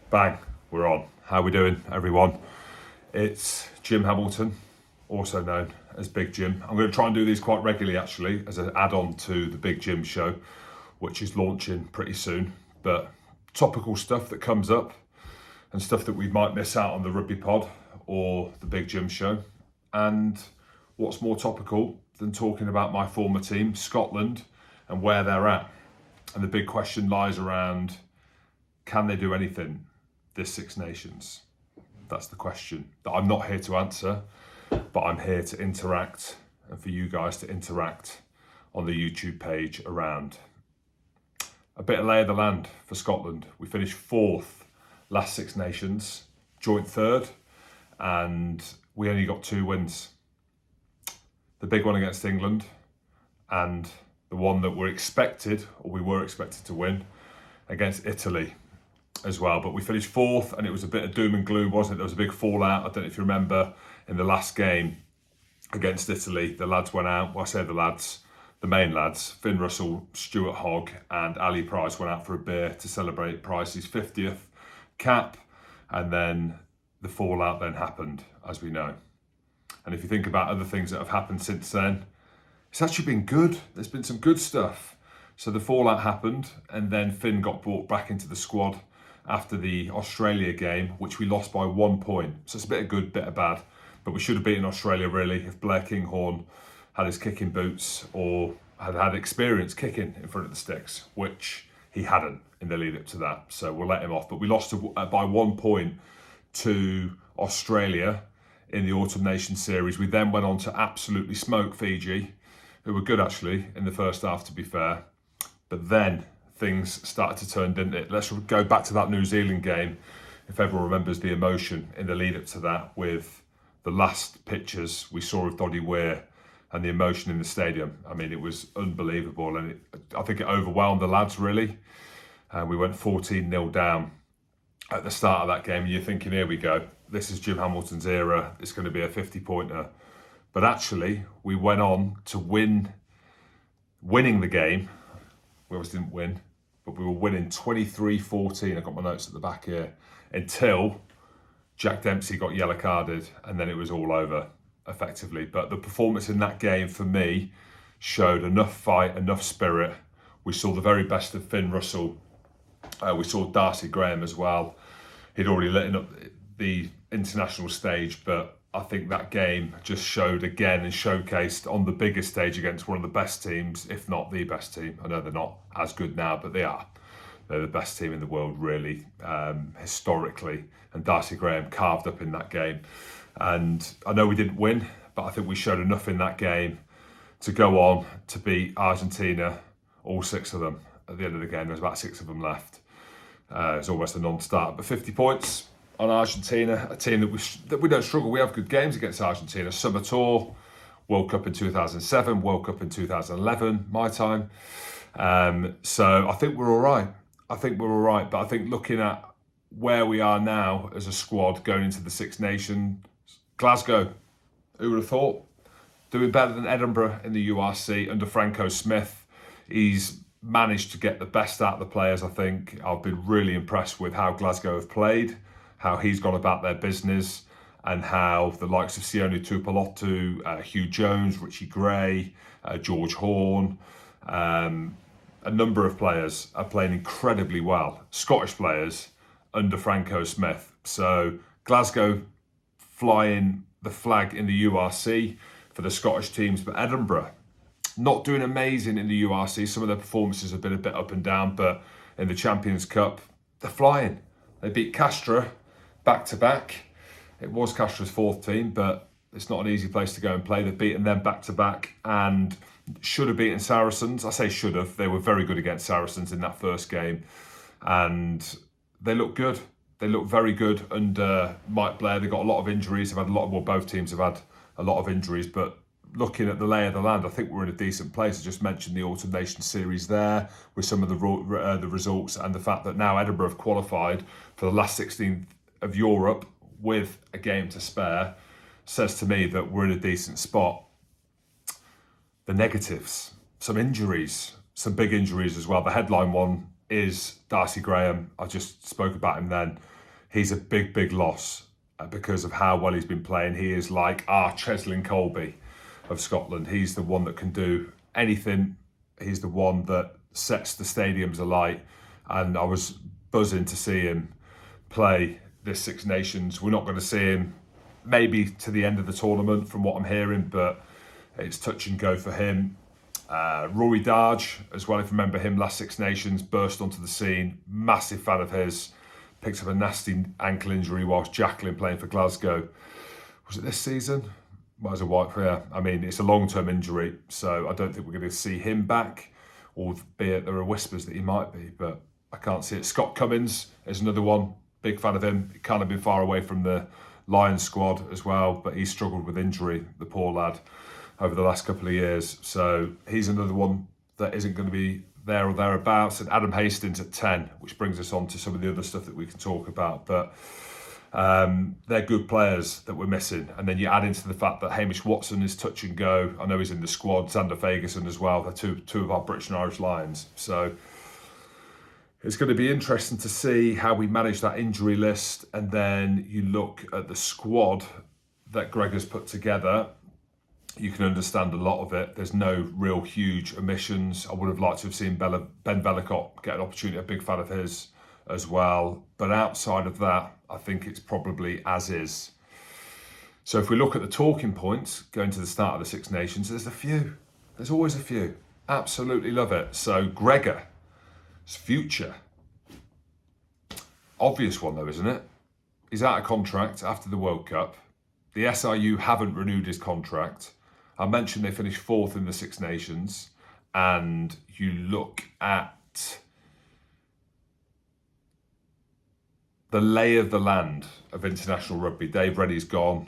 Bang, we're on. How we doing, everyone? It's Jim Hamilton, also known as Big Jim. I'm going to try and do these quite regularly, actually, as an add-on to the Big Jim show, which is launching pretty soon. But topical stuff that comes up and stuff that we might miss out on the Rugby Pod or the Big Jim show. And what's more topical than talking about my former team, Scotland, and where they're at. And the big question lies around, can they do anything this Six Nations? That's the question that I'm not here to answer, but I'm here to interact and for you guys to interact on the YouTube page around. A bit of lay of the land for Scotland. We finished fourth last Six Nations, joint third, and we only got 2 wins. The big one against England and the one that we were expected to win against Italy as well. But we finished fourth and it was a bit of doom and gloom, wasn't it? There was a big fallout. I don't know if you remember in the last game against Italy, the lads went out. Well, I say the lads, the main lads, Finn Russell, Stuart Hogg and Ali Price went out for a beer to celebrate Price's 50th cap. And then the fallout then happened, as we know. And if you think about other things that have happened since then, it's actually been good. There's been some good stuff. So the fallout happened and then Finn got brought back into the squad after the Australia game, which we lost by 1 point. So it's a bit of good, bit of bad. But we should have beaten Australia, really, if Blair Kinghorn had his kicking boots or had experience kicking in front of the sticks, which he hadn't in the lead up to that. So we'll let him off. But we lost by 1 point to Australia in the Autumn Nations series. We then went on to absolutely smoke Fiji, who were good, actually, in the first half, to be fair. But then things started to turn, didn't it? Let's go back to that New Zealand game, if everyone remembers the emotion in the lead up to that with the last pictures we saw of Doddy Weir and the emotion in the stadium. I mean, it was unbelievable, and I think it overwhelmed the lads, really. We went 14-0 down at the start of that game, and you're thinking, here we go, this is Jim Hamilton's era, it's going to be a 50-pointer. But actually, we went on to winning the game. We obviously didn't win, but we were winning 23-14. I've got my notes at the back here, until Jack Dempsey got yellow carded, and then it was all over, effectively. But the performance in that game, for me, showed enough fight, enough spirit. We saw the very best of Finn Russell. We saw Darcy Graham as well. He'd already lit up the international stage, but I think that game just showed again and showcased on the biggest stage against one of the best teams, if not the best team. I know they're not as good now, but they are. They're the best team in the world, really, historically. And Darcy Graham carved up in that game. And I know we didn't win, but I think we showed enough in that game to go on to beat Argentina, all 6 of them. At the end of the game, there's about 6 of them left. It's almost a non-starter, but 50 points on Argentina, a team that we don't struggle. We have good games against Argentina. Summer Tour, World Cup in 2007, World Cup in 2011, my time. So I think we're all right. But I think looking at where we are now as a squad going into the Six Nations, Glasgow, who would have thought? Doing better than Edinburgh in the URC under Franco Smith. He's managed to get the best out of the players, I think. I've been really impressed with how Glasgow have played, how he's gone about their business, and how the likes of Sione Tuipulotu, Hugh Jones, Richie Gray, George Horn, a number of players are playing incredibly well. Scottish players under Franco Smith. So Glasgow flying the flag in the URC for the Scottish teams, but Edinburgh not doing amazing in the URC. Some of their performances have been a bit up and down, but in the Champions Cup, they're flying. They beat Castra back-to-back. It was Castra's 4th team, but it's not an easy place to go and play. They've beaten them back-to-back and should have beaten Saracens. I say should have. They were very good against Saracens in that first game. And they look good. They look very good under Mike Blair. They've got a lot of injuries. Both teams have had a lot of injuries, but looking at the lay of the land, I think we're in a decent place. I just mentioned the Autumn Nations series there with some of the results, and the fact that now Edinburgh have qualified for the last 16 of Europe with a game to spare says to me that we're in a decent spot. The negatives, some injuries, some big injuries as well. The headline one is Darcy Graham. I just spoke about him then. he's a big, big loss because of how well he's been playing. He is like our Cheslin Colby of Scotland. He's the one that can do anything. He's the one that sets the stadiums alight. And I was buzzing to see him play this Six Nations. We're not going to see him maybe to the end of the tournament from what I'm hearing, but it's touch and go for him. Rory Darge as well, if you remember him, last Six Nations, burst onto the scene. Massive fan of his. Picked up a nasty ankle injury whilst Jacqueline playing for Glasgow. Was it this season? Well, as a white player, I mean, it's a long-term injury, so I don't think we're going to see him back, albeit there are whispers that he might be, but I can't see it. Scott Cummins is another one. Big fan of him. He kind of been far away from the Lions squad as well, but he struggled with injury, the poor lad, over the last couple of years. So he's another one that isn't going to be there or thereabouts. And Adam Hastings at 10, which brings us on to some of the other stuff that we can talk about. But they're good players that we're missing. And then you add into the fact that Hamish Watson is touch and go. I know he's in the squad. Xander Fagerson as well. They're two of our British and Irish Lions. So it's going to be interesting to see how we manage that injury list. And then you look at the squad that Greg has put together. You can understand a lot of it. There's no real huge omissions. I would have liked to have seen Ben Bellicott get an opportunity. A big fan of his as well. But outside of that, I think it's probably as is. So if we look at the talking points going to the start of the Six Nations, there's a few. There's always a few. Absolutely love it. So Gregor's future. Obvious one though, isn't it? He's out of contract after the World Cup. The SRU haven't renewed his contract. I mentioned they finished 4th in the Six Nations, and you look at the lay of the land of international rugby. Dave Rennie's gone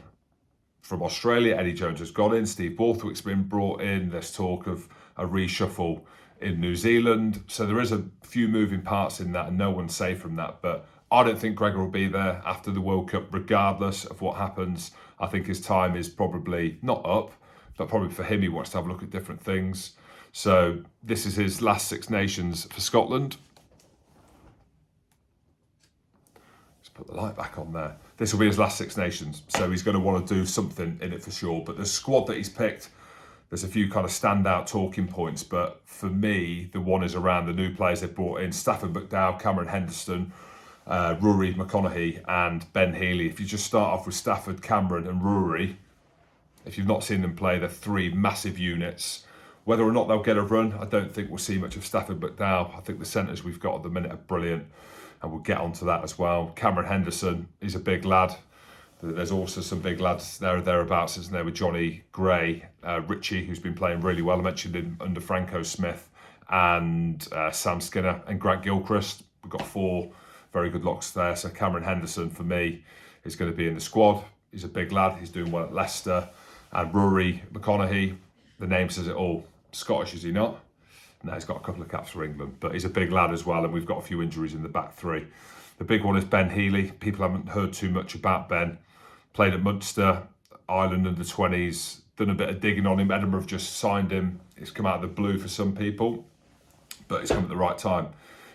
from Australia. Eddie Jones has gone in. Steve Borthwick's been brought in. There's talk of a reshuffle in New Zealand. So there is a few moving parts in that, and no one's safe from that. But I don't think Gregor will be there after the World Cup, regardless of what happens. I think his time is probably not up, but probably for him, he wants to have a look at different things. So this is his last Six Nations for Scotland. Let's put the light back on there. This will be his last Six Nations. So he's going to want to do something in it for sure. But the squad that he's picked, there's a few kind of standout talking points. But for me, the one is around the new players they've brought in. Stafford McDowell, Cameron Henderson, Rory McConaughey and Ben Healy. If you just start off with Stafford, Cameron and Rory, if you've not seen them play, they're three massive units. Whether or not they'll get a run, I don't think we'll see much of Stafford McDowell. I think the centres we've got at the minute are brilliant, and we'll get onto that as well. Cameron Henderson, he's a big lad. There's also some big lads there or thereabouts, isn't there, with Johnny Gray, Richie, who's been playing really well. I mentioned him under Franco Smith, and Sam Skinner and Grant Gilchrist. We've got 4 very good locks there. So Cameron Henderson, for me, is going to be in the squad. He's a big lad. He's doing well at Leicester. And Rory McConaughey, the name says it all. Scottish, is he not? No, he's got a couple of caps for England, but he's a big lad as well, and we've got a few injuries in the back 3. The big one is Ben Healy. People haven't heard too much about Ben. Played at Munster, Ireland under 20s, done a bit of digging on him. Edinburgh have just signed him. It's come out of the blue for some people, but it's come at the right time.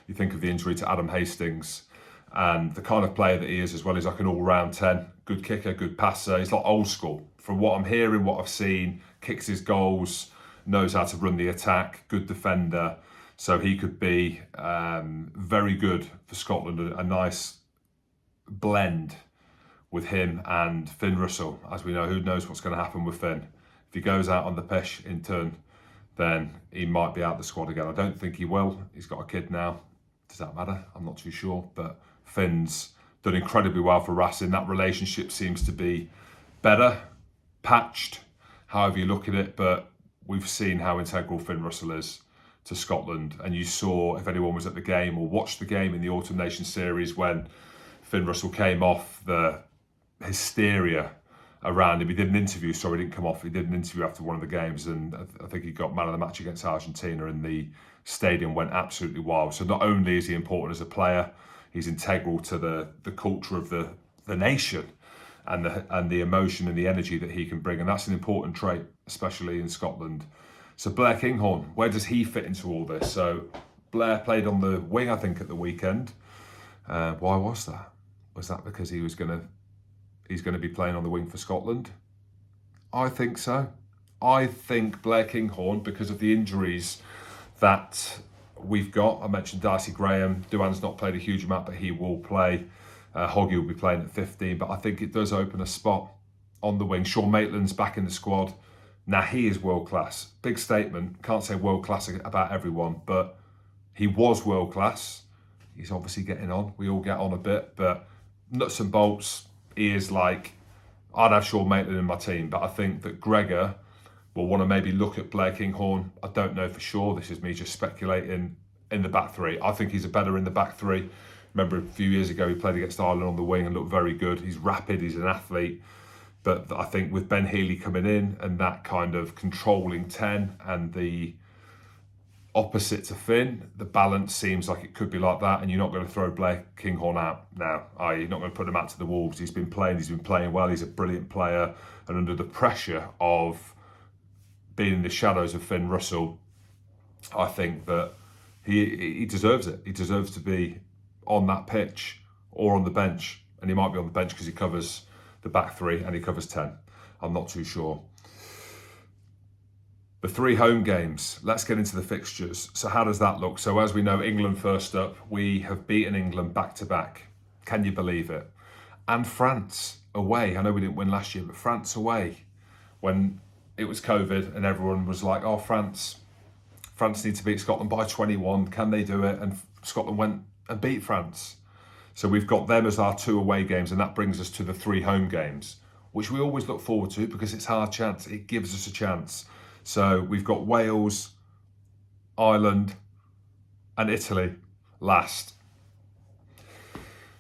You think of the injury to Adam Hastings and the kind of player that he is as well. He's like an all-round 10. Good kicker, good passer. He's like old school. From what I'm hearing, what I've seen, kicks his goals, knows how to run the attack, good defender. So he could be very good for Scotland. A nice blend with him and Finn Russell. As we know, who knows what's going to happen with Finn. If he goes out on the pitch in turn, then he might be out the squad again. I don't think he will. He's got a kid now. Does that matter? I'm not too sure. But Finn's done incredibly well for Racing. That relationship seems to be better, patched, however you look at it. But we've seen how integral Finn Russell is to Scotland. And you saw, if anyone was at the game or watched the game in the Autumn Nations series, when Finn Russell came off, the hysteria around him. He did an interview, sorry, he didn't come off. He did an interview after one of the games, and I think he got man of the match against Argentina, and the stadium went absolutely wild. So not only is he important as a player, he's integral to the culture of the nation and the emotion and the energy that he can bring. And that's an important trait, especially in Scotland. So Blair Kinghorn, where does he fit into all this? So Blair played on the wing, I think, at the weekend. Why was that? Was that because he's going to be playing on the wing for Scotland? I think so. I think Blair Kinghorn, because of the injuries that we've got, I mentioned Darcy Graham, Duan's not played a huge amount, but he will play. Hoggy will be playing at 15, but I think it does open a spot on the wing. Sean Maitland's back in the squad. Now, he is world class. Big statement. Can't say world class about everyone, but he was world class. He's obviously getting on. We all get on a bit, but nuts and bolts, he is like, I'd have Sean Maitland in my team, but I think that Gregor will want to maybe look at Blair Kinghorn. I don't know for sure. This is me just speculating in the back three. I think he's a better in the back three. Remember a few years ago, he played against Ireland on the wing and looked very good. He's rapid, he's an athlete. But I think with Ben Healy coming in and that kind of controlling 10 and the opposite to Finn, the balance seems like it could be like that, and you're not going to throw Blair Kinghorn out now, are you? You're not going to put him out to the Wolves. He's been playing well, he's a brilliant player, and under the pressure of being in the shadows of Finn Russell, I think that he deserves it. He deserves to be on that pitch or on the bench, and he might be on the bench because he covers the back three and he covers 10. I'm not too sure. The 3 home games, let's get into the fixtures. So how does that look? So as we know, England first up. We have beaten England back to back. Can you believe it? And France away. I know we didn't win last year, but France away. When it was COVID and everyone was like, oh, France need to beat Scotland by 21. Can they do it? And Scotland went and beat France. So we've got them as our 2 away games, and that brings us to the 3 home games, which we always look forward to because it's our chance. It gives us a chance. So we've got Wales, Ireland, and Italy last.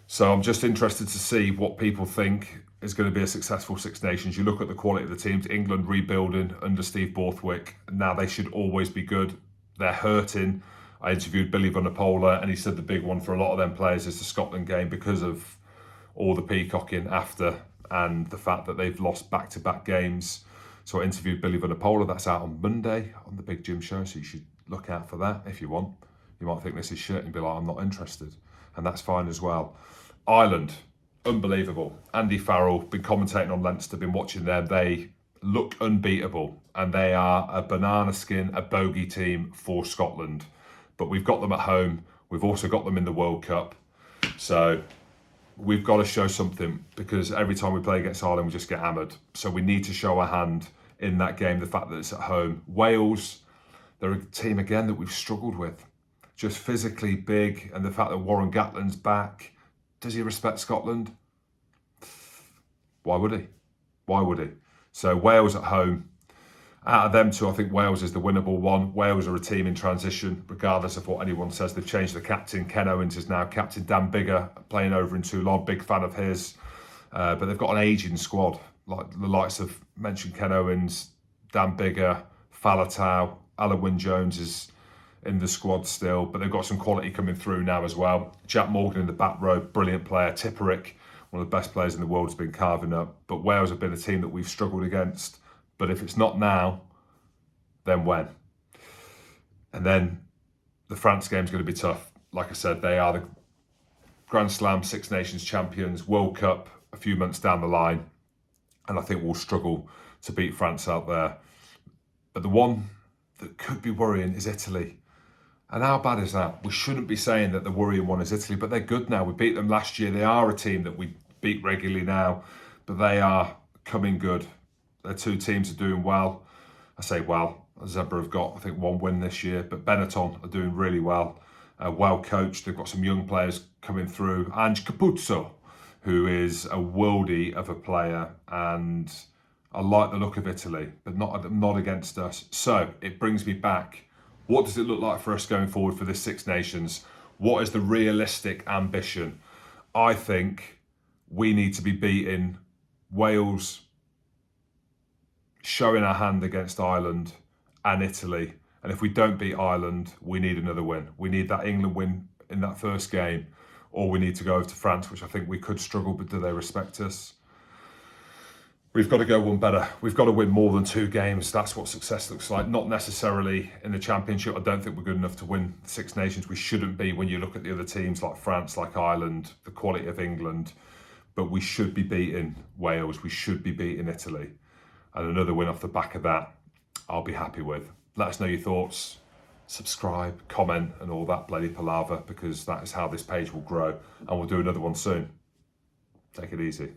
So I'm just interested to see what people think is going to be a successful Six Nations. You look at the quality of the teams, England rebuilding under Steve Borthwick. Now they should always be good. They're hurting. I interviewed Billy Vunipola and he said the big one for a lot of them players is the Scotland game because of all the peacocking after and the fact that they've lost back-to-back games. So I interviewed Billy Vunipola. That's out on Monday on the Big Jim Show, so you should look out for that if you want. You might think this is shit and be like, I'm not interested. And that's fine as well. Ireland, unbelievable. Andy Farrell, been commentating on Leinster, been watching them. They look unbeatable and they are a banana skin, a bogey team for Scotland. But we've got them at home. We've also got them in the World Cup. So we've got to show something because every time we play against Ireland, we just get hammered. So we need to show our hand in that game, the fact that it's at home. Wales, they're a team again that we've struggled with. Just physically big, and the fact that Warren Gatland's back. Does he respect Scotland? Why would he? Why would he? So Wales at home. Out of them two, I think Wales is the winnable one. Wales are a team in transition, regardless of what anyone says. They've changed the captain. Ken Owens is now captain. Dan Biggar playing over in Toulon. Big fan of his. But they've got an ageing squad, like the likes of mentioned Ken Owens, Dan Biggar, Falatau, Alan Wynne-Jones is in the squad still, but they've got some quality coming through now as well. Jack Morgan in the back row, brilliant player. Tipperick, one of the best players in the world, has been carving up. But Wales have been a team that we've struggled against. But if it's not now, then when? And then the France game's going to be tough. Like I said, they are the Grand Slam Six Nations champions, World Cup a few months down the line. And I think we'll struggle to beat France out there. But the one that could be worrying is Italy. And how bad is that? We shouldn't be saying that the worrying one is Italy, but they're good now. We beat them last year. They are a team that we beat regularly now, but they are coming good. Their 2 teams are doing well. I say well. Zebra have got, I think, 1 win this year, but Benetton are doing really well. Well coached. They've got some young players coming through. Ange Capuzzo, who is a worldie of a player, and I like the look of Italy, but not against us. So it brings me back. What does it look like for us going forward for this Six Nations? What is the realistic ambition? I think we need to be beating Wales, showing our hand against Ireland and Italy. And if we don't beat Ireland, we need another win. We need that England win in that first game, or we need to go over to France, which I think we could struggle, but do they respect us? We've got to go one better. We've got to win more than 2 games. That's what success looks like. Not necessarily in the Championship. I don't think we're good enough to win 6 Nations. We shouldn't be when you look at the other teams like France, like Ireland, the quality of England. But we should be beating Wales. We should be beating Italy. And another win off the back of that, I'll be happy with. Let us know your thoughts. Subscribe, comment, and all that bloody palaver, because that is how this page will grow. And we'll do another one soon. Take it easy.